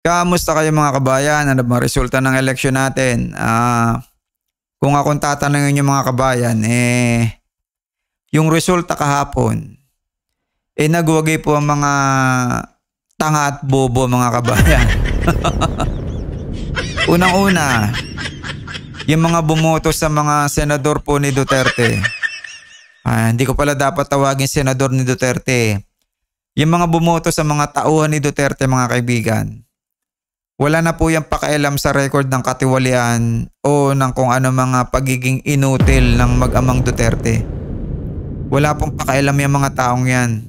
Kamusta kayo mga kabayan? Ano bang resulta ng eleksyon natin? Kung akong tatanungin niyo mga kabayan, yung resulta kahapon, nagwagi po ang mga tanga at bobo mga kabayan. Unang-una, yung mga bumoto sa mga senador po ni Duterte. Hindi ko pala dapat tawagin senador ni Duterte. Yung mga bumoto sa mga tauhan ni Duterte mga kaibigan. Wala na po yung pakialam sa record ng katiwalian o ng kung ano mga pagiging inutil ng mag-amang Duterte. Wala pong pakialam yung mga taong yan.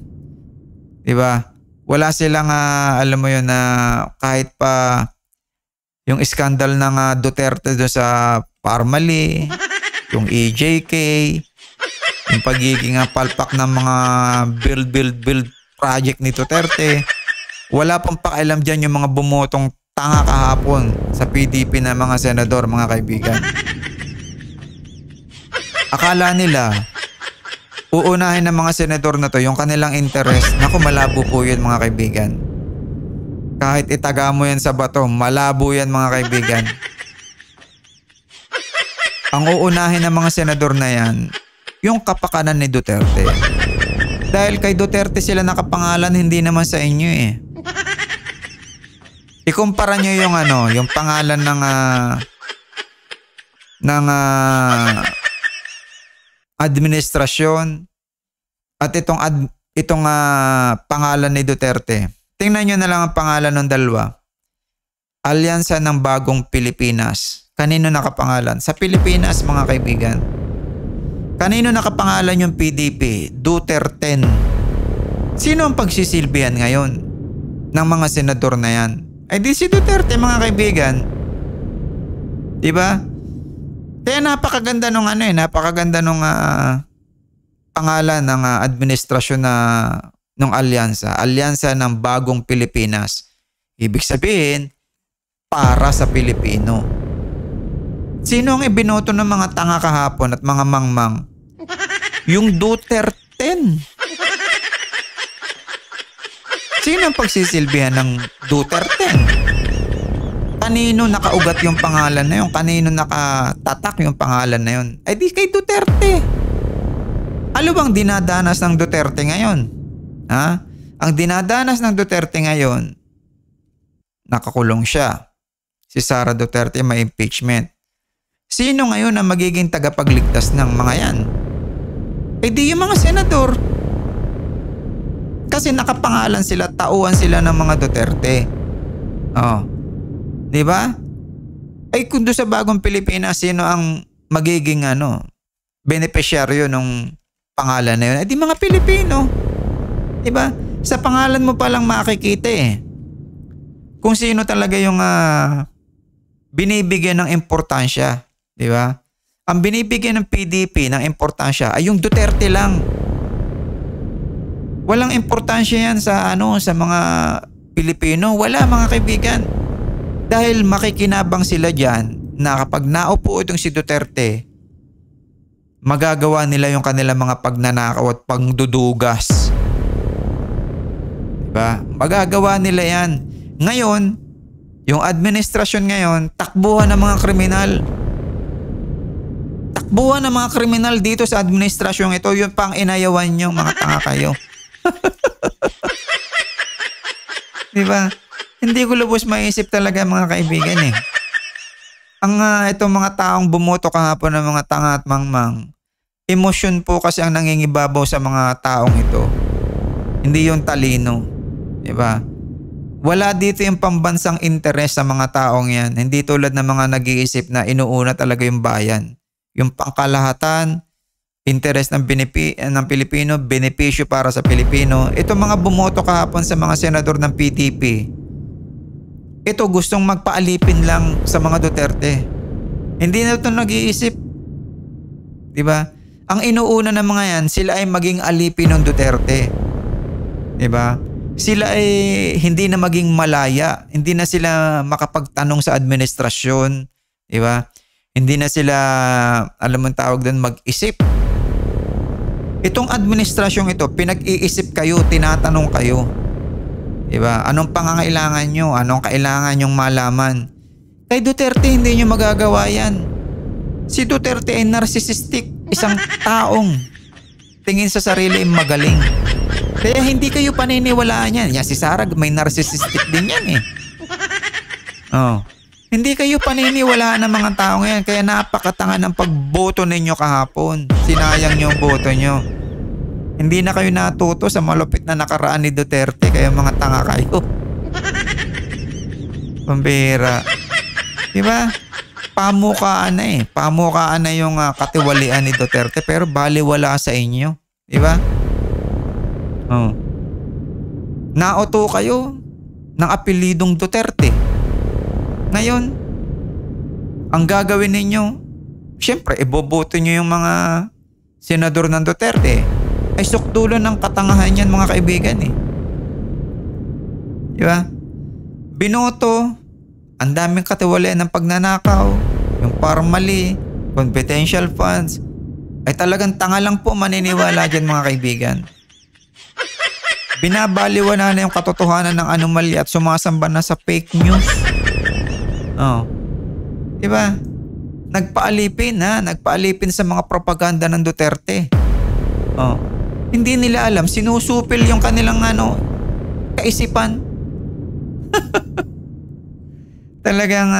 Diba? Wala silang, alam mo yun, na kahit pa yung iskandal ng Duterte doon sa Parmali, yung EJK, yung pagiging palpak ng mga build project ni Duterte. Wala pong pakialam dyan yung mga bumotong tanga kahapon sa PDP na mga senador, mga kaibigan. Akala nila, uunahin ng mga senador na to yung kanilang interest. Naku, malabo po yun mga kaibigan. Kahit itaga mo yan sa bato, malabo yan mga kaibigan. Ang uunahin ng mga senador na yan, yung kapakanan ni Duterte. Dahil kay Duterte sila nakapangalan, hindi naman sa inyo eh. Ikumpara nyo yung yung pangalan ng administrasyon at itong pangalan ni Duterte. Tingnan nyo na lang ang pangalan ng dalawa. Alyansa ng Bagong Pilipinas. Kanino nakapangalan? Sa Pilipinas mga kaibigan. Kanino nakapangalan yung PDP? Duterte. Sino ang pagsisilbihan ngayon ng mga senador na yan? Ay di si Duterte mga kaibigan. Diba? Kaya napakaganda nung napakaganda nung pangalan ng administrasyon ng alyansa. Alyansa ng Bagong Pilipinas. Ibig sabihin, para sa Pilipino. Sino ang ibinoto ng mga tanga kahapon at mga mangmang? Yung Duterte. Sino ang pagsisilbihan ng Duterte? Kanino nakaugat yung pangalan na yun? Kanino nakatatak yung pangalan na yun? Ay di kay Duterte. Ano bang dinadanas ng Duterte ngayon? Ang dinadanas ng Duterte ngayon, nakakulong siya. Si Sara Duterte may impeachment. Sino ngayon ang magiging tagapagligtas ng mga yan? Eh di yung mga senador. Kasi nakapangalan sila, tauhan sila ng mga Duterte. Di ba? Ay kung doon sa Bagong Pilipinas, sino ang magiging beneficiaryo ng pangalan na yun? Ay di mga Pilipino. Di ba? Sa pangalan mo palang makikita kung sino talaga yung binibigyan ng importansya. Di ba? Ang binibigyan ng PDP ng importansya ay yung Duterte lang. Walang importansya yan sa mga Pilipino. Wala mga kaibigan. Dahil makikinabang sila dyan na kapag naupo itong si Duterte, magagawa nila yung kanilang mga pagnanakaw at pangdudugas. Diba? Magagawa nila yan. Ngayon, yung administrasyon ngayon, takbuhan ng mga kriminal. Takbuhan ng mga kriminal dito sa administrasyon ito. Yung pang inayawan nyo, mga tanga kayo. Diba? Hindi ko lubos maisip talaga mga kaibigan itong mga taong bumoto kahapon ng mga tanga at mangmang, emosyon po kasi ang nangingibabaw sa mga taong ito. Hindi yung talino. Diba? Wala dito yung pambansang interes sa mga taong yan. Hindi tulad ng mga nag-iisip na inuuna talaga yung bayan. Yung pangkalahatan, interes ng Pilipino, benepisyo para sa Pilipino. Ito mga bumoto kahapon sa mga senador ng PDP. Ito gustong magpaalipin lang sa mga Duterte. Hindi na ito nag-iisip. Diba? Ang inuuna ng mga yan, sila ay maging alipin ng Duterte. Diba? Sila ay hindi na maging malaya. Hindi na sila makapagtanong sa administrasyon. Diba? Hindi na sila, alam mo tawag doon, mag-isip. Itong administrasyong ito, pinag-iisip kayo, tinatanong kayo. Diba? Anong pangangailangan nyo? Anong kailangan nyong malaman? Kay Duterte, hindi nyo magagawa yan. Si Duterte ay narcissistic. Isang taong tingin sa sarili ay magaling. Kaya hindi kayo paniniwalaan yan. Yan si Sara, may narcissistic din yan eh. Oh. Hindi kayo paniniwalaan ng mga tao ngayon. Kaya napakatanga ng pagboto ninyo kahapon. Sinayang nyo ang boto nyo. Hindi na kayo natuto sa malupit na nakaraan ni Duterte. Kaya mga tanga kayo. Pambira. Diba? Pamukaan na eh. Pamukaan na yung katiwalian ni Duterte. Pero baliwala sa inyo. Diba? Oh. Nauto kayo ng apelidong Duterte. Ngayon, ang gagawin ninyo, syempre, iboboto nyo yung mga senador ng Duterte. Ay sukdulan ng katangahan yan mga kaibigan eh. Diba? Binoto, ang daming katiwalian ng pagnanakaw, yung parmali, confidential funds, ay talagang tanga lang po maniniwala dyan mga kaibigan. Binabaliwala na yung katotohanan ng anomalya at sumasamba na sa fake news. Oh. Diba? Nagpaalipin ha? Nagpaalipin sa mga propaganda ng Duterte. Oh. Hindi nila alam, sinusupil yung kanilang kaisipan. Talagang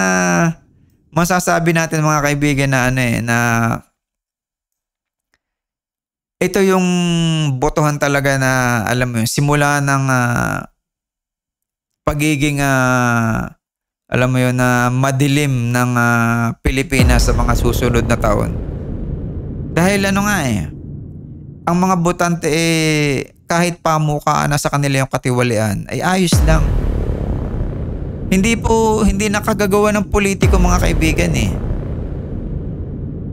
masasabi natin mga kaibigan na na ito yung botohan talaga na alam mo yun, simula ng pagiging alam mo yun na madilim ng Pilipinas sa mga susunod na taon. Dahil ang mga botante kahit pamukaan na sa kanila yung katiwalian ay ayos lang. Hindi nakagagawa ng politiko mga kaibigan eh.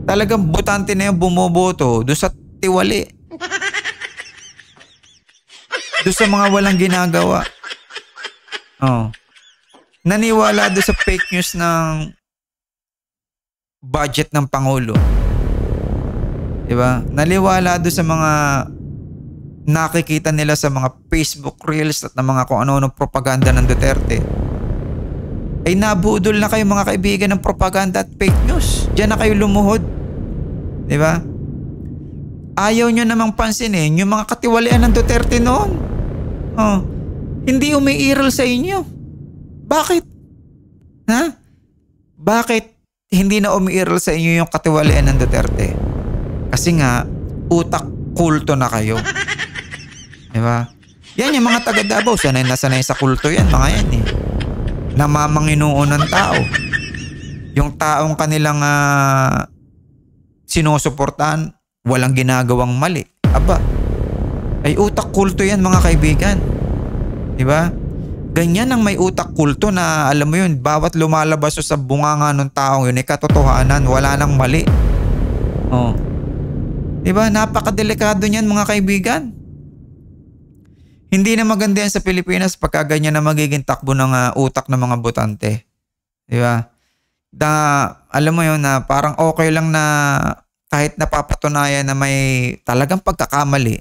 Talagang botante na yung bumoboto doon sa tiwali. Doon sa mga walang ginagawa. Oh. Naniwala doon sa fake news ng budget ng Pangulo. Diba? Naniwala doon sa mga nakikita nila sa mga Facebook Reels at ng mga kung ano-ano propaganda ng Duterte. Ay nabudol na kayo mga kaibigan ng propaganda at fake news. Diyan na kayo lumuhod. Diba? Ayaw nyo namang pansinin yung mga katiwalian ng Duterte noon. Oh. Hindi umiiral sa inyo. Bakit? Ha? Bakit hindi na umiiral sa inyo yung katiwalian ng Duterte? Kasi nga, utak kulto na kayo. Diba? Yan yung mga taga Davao. Sanay na sanay sa kulto yan. Mga yan eh. Namamanginoon ng tao. Yung taong kanilang sinusuportahan, walang ginagawang mali. Aba, ay utak kulto yan mga kaibigan. Diba? Ganyan ang may utak kulto na alam mo yun, bawat lumalabas sa bunganga ng taong yun ay katotohanan, wala nang mali. Oh. Diba? Napakadelikado niyan mga kaibigan. Hindi na maganda yan sa Pilipinas pagka ganyan na magiging takbo ng utak ng mga botante. Diba? Alam mo yun na parang okay lang na kahit napapatunayan na may talagang pagkakamali,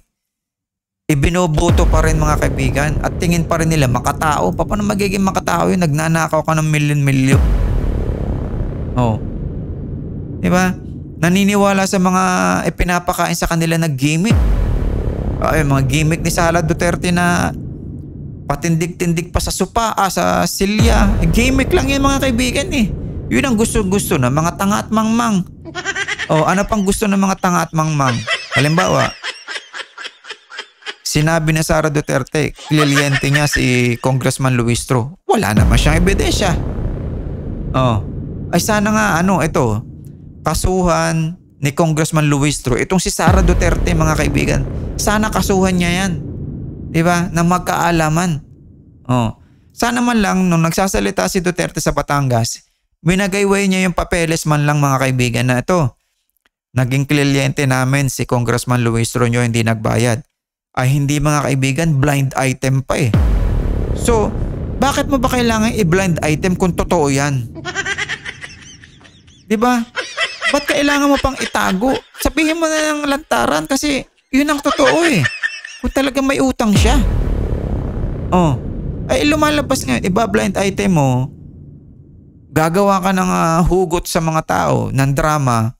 ibinoboto pa rin mga kaibigan at tingin pa rin nila makatao. Paano magiging makatao yun? Nagnanakaw ka ng milyon-milyon. Oh. Diba? Naniniwala sa mga ipinapakain sa kanila na gimmick. Ay, mga gimmick ni Sara Duterte na patindig-tindig pa sa supa, sa silya. Gimmick lang yun mga kaibigan eh. Yun ang gusto-gusto ng mga tanga at mangmang. Oh, ano pang gusto ng mga tanga at mangmang? Halimbawa, sinabi na Sara Duterte, kliyente niya si Congressman Luistro. Wala naman siyang ebidensya. Oh. Ay sana nga ito, kasuhan ni Congressman Luistro. Itong si Sara Duterte mga kaibigan. Sana kasuhan niya yan. Diba? Na magkaalaman. Oh. Sana man lang nung nagsasalita si Duterte sa Batangas, binagayway niya yung papeles man lang mga kaibigan na ito. Naging kliyente namin si Congressman Luistro nyo, hindi nagbayad. Ay hindi mga kaibigan, blind item pa eh. So, bakit mo ba kailangan i-blind item kung totoo yan? Diba? Ba't kailangan mo pang itago? Sabihin mo na ng lantaran kasi yun ang totoo eh. Kung talagang may utang siya. Oh. Ay lumalabas ngayon, iba-blind item mo, gagawa ka ng hugot sa mga tao, ng drama.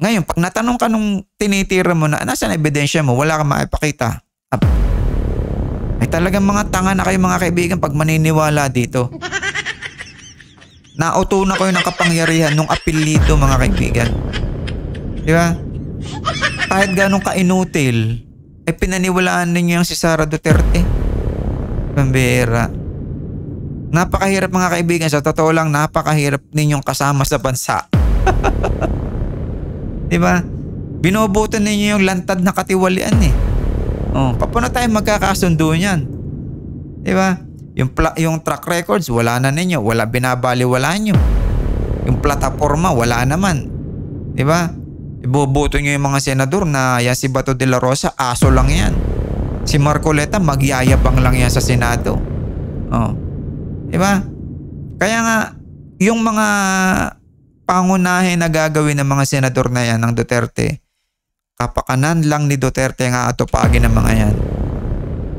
Ngayon, pag natanong ka nung tinitira mo na, nasaan ebidensya mo, wala kang maipakita. Ay talagang mga tanga na kayo mga kaibigan pag maniniwala dito. Nautunan ko yun ng kapangyarihan ng apelido mga kaibigan. Di ba? Kahit ganong kainutil, ay pinaniwalaan ninyo yung si Sara Duterte. Pambira. Napakahirap mga kaibigan. Sa totoo lang, napakahirap ninyong kasama sa bansa. Di ba? Binoboto ninyo yung lantad na katiwalian eh. Paano tayo magkakasundo niyan? Di ba? Yung track records, wala na ninyo. Wala, binabaliwala nyo. Yung plataforma, wala naman. Di ba? Iboboto nyo yung mga senador na yan si Bato de la Rosa, aso lang yan. Si Marcoleta, magyayabang lang yan sa Senado. Di ba? Kaya nga, yung mga pangunahin na gagawin ng mga senador na yan ng Duterte, kapakanan lang ni Duterte nga atupagin ng mga yan.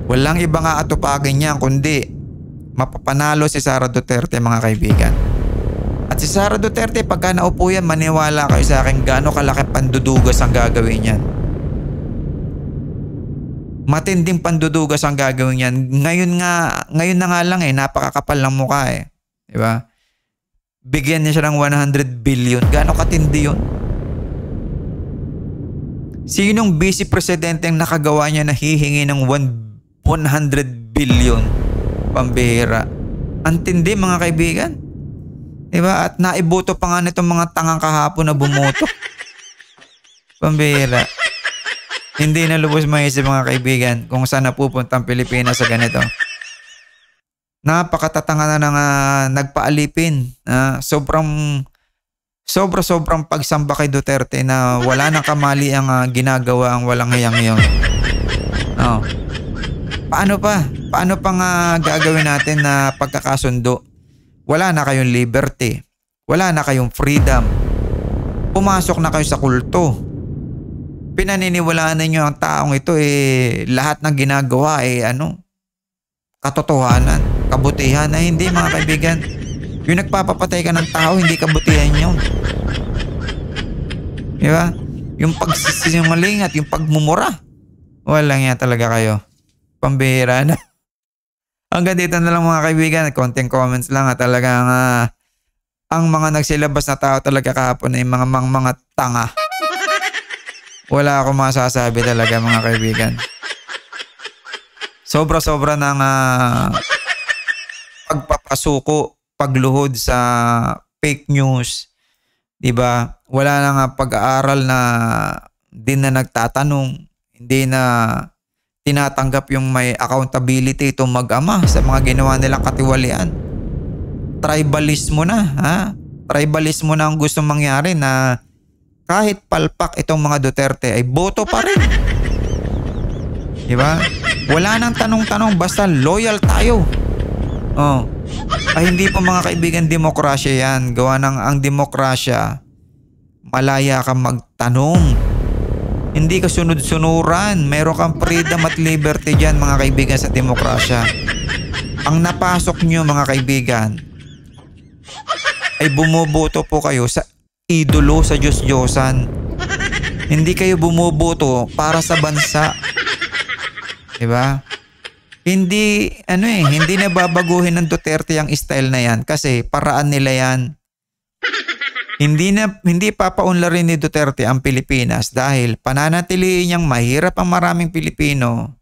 Walang iba nga atupagin niyan kundi mapapanalo si Sara Duterte mga kaibigan. At si Sara Duterte pagka naupo yan, maniwala kayo sa akin gaano kalaki pandudugas ang gagawin niyan. Matinding pandudugas ang gagawin niyan. Ngayon na nga lang napakakapal ng mukha eh. Di ba? Bigyan niya siya ng 100 billion. Gaano katindi yun? Sinong vice presidente ang nakagawa niya na hihingi ng 100 billion? Pambihira. Ang tindi mga kaibigan. Diba? At naiboto pa nga nitong mga tangang kahapon na bumoto. Pambihira. Hindi na lubos maisip mga kaibigan kung saan napupunta ang Pilipinas sa ganito. Napakatatanga na ng nagpaalipin. Sobrang pagsamba kay Duterte na wala nang kamali ang ginagawa ang walang hiyang yun. Paano pa? Paano pa nga gagawin natin na pagkakasundo? Wala na kayong liberty. Wala na kayong freedom. Pumasok na kayo sa kulto. Pinaniniwalaan ninyo ang taong ito lahat ng ginagawa katotohanan, kabutihan na hindi mga kaibigan. Yung nagpapapatay ka ng tao, hindi kabutihan yun. Di ba? Yung pagsisinungaling at yung pagmumura. Walang yan talaga kayo. Pambihira na. Hanggang dito na lang mga kaibigan. Konting comments lang at talagang ang mga nagsilabas na tao talaga kahapon ay mga tanga. Wala akong masasabi talaga mga kaibigan. Sobra-sobra ng pagpapasuko, pagluhod sa fake news. Diba? Wala na nga pag-aaral na din na nagtatanong. Hindi na tinatanggap yung may accountability itong mag-ama sa mga ginawa nilang katiwalian. Tribalismo na. Tribalismo na ang gustong mangyari na kahit palpak itong mga Duterte ay boto pa rin. Diba? Wala nang tanong-tanong basta loyal tayo. Ay hindi po mga kaibigan demokrasya yan. Gawa ng ang demokrasya, malaya kang magtanong. Hindi ka sunod-sunuran. Meron kang freedom at liberty dyan mga kaibigan sa demokrasya. Ang napasok nyo mga kaibigan ay bumuboto po kayo sa idolo, sa Diyos-Diyosan. Hindi kayo bumuboto para sa bansa. Diba? Hindi na babaguhin ng Duterte ang style na yan kasi paraan nila yan. Hindi papaunlarin ni Duterte ang Pilipinas dahil pananatiliin niyang mahirap ang maraming Pilipino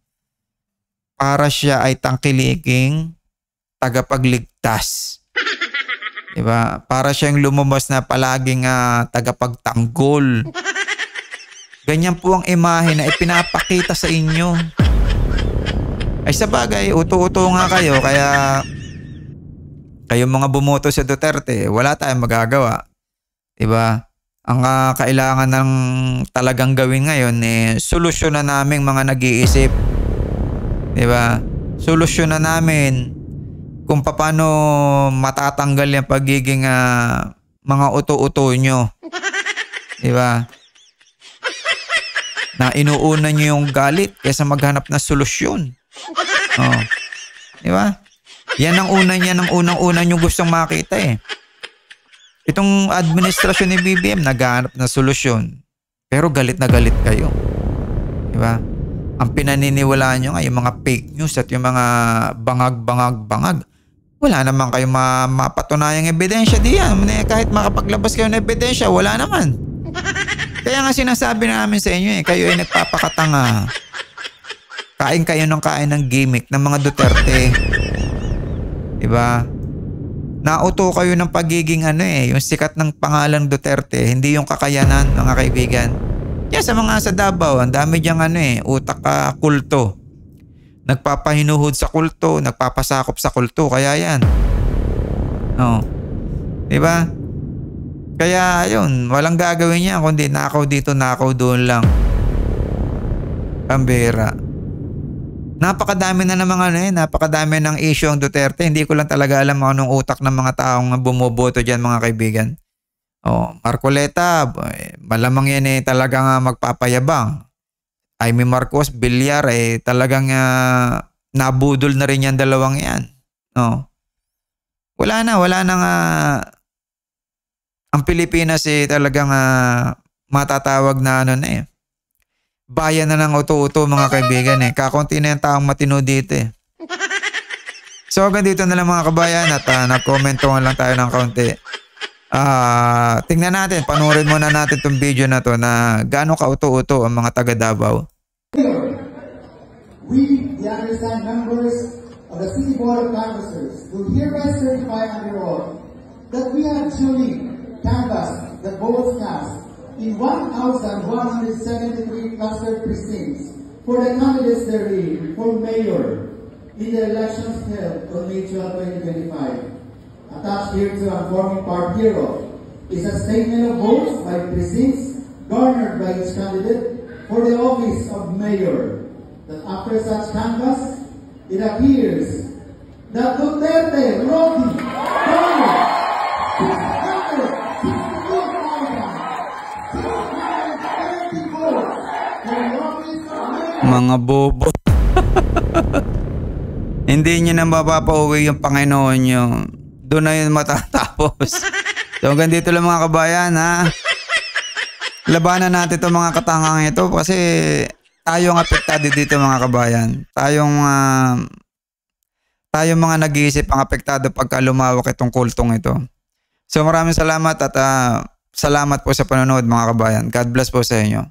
para siya ay tangkiliking tagapagligtas. Diba? Para siyang lumabas na palaging tagapagtanggol. Ganyan po ang imahe na ipinapakita sa inyo. Ay sa bagay, uto-uto nga kayo kaya kayong mga bumoto sa Duterte, wala tayong magagawa. Diba? Ang kailangan ng talagang gawin ngayon solusyonan namin mga nag-iisip. Diba? Solusyonan namin kung paano matatanggal yung pagiging mga uto-uto nyo. Diba? Na inuuna nyo yung galit kaysa maghanap na solusyon. Di ba? Yan ang unang-una nyo gustong makita eh. Itong administrasyon ni BBM, naghahanap na solusyon. Pero galit na galit kayo. Di ba? Ang pinaniniwalaan nyo nga, yung mga fake news at yung mga bangag. Wala naman kayo mapatunayang ebidensya diyan. Kahit makapaglabas kayo ng ebidensya, wala naman. Kaya nga sinasabi namin sa inyo eh, kayo ay nagpapakatanga. Kain kayo ng kain ng gimmick ng mga Duterte. Diba? Nauto kayo ng pagiging yung sikat ng pangalang Duterte, hindi yung kakayanan, mga kaibigan. Yan sa mga sa Davao, ang dami diyang utak kulto. Nagpapahinuhod sa kulto, nagpapasakop sa kulto, kaya yan. Oh. Diba? Kaya yun, walang gagawin niya kundi nakaw dito, nakaw doon lang. Pambira. Napakadami na ng mga napakadami ng issue ang Duterte. Hindi ko lang talaga alam anong utak ng mga taong bumoboto diyan, mga kaibigan. Oh, Marcoleta, malamang yan talagang magpapayabang. Amy Marcos, Villar, talagang nabudol na rin yan dalawang yan. Oh. Wala na ang Pilipinas talagang matatawag na bayan na ng uto-uto, mga kaibigan Kakunti na yung taong matino dito So hanggang dito na lang, mga kabayan, at nag-commentuhan lang tayo ng kaunti. Tingnan natin, panurin muna natin itong video na to na gaano ka-uto-uto ang mga taga Davao. We, the undersigned members of the City Board of Canvassers, do hereby certify under oath that we have truly canvassed the votes cast in 1,173 cluster precincts for the candidates therein for mayor in the elections held on May 12, 2025. Attached here to and forming part hereof is a statement of votes by precincts garnered by each candidate for the office of mayor. That after such canvass, it appears that Duterte, Rocky, mga bobo. Hindi nyo na mapapauwi yung Panginoon nyo. Doon na yun matatapos. So hanggang dito lang, mga kabayan, labanan natin itong mga katangang ito kasi tayong apektado dito, mga kabayan. Tayong mga nag-iisip ang apektado pagka lumawak itong kultong ito. So maraming salamat at salamat po sa panonood, mga kabayan. God bless po sa inyo.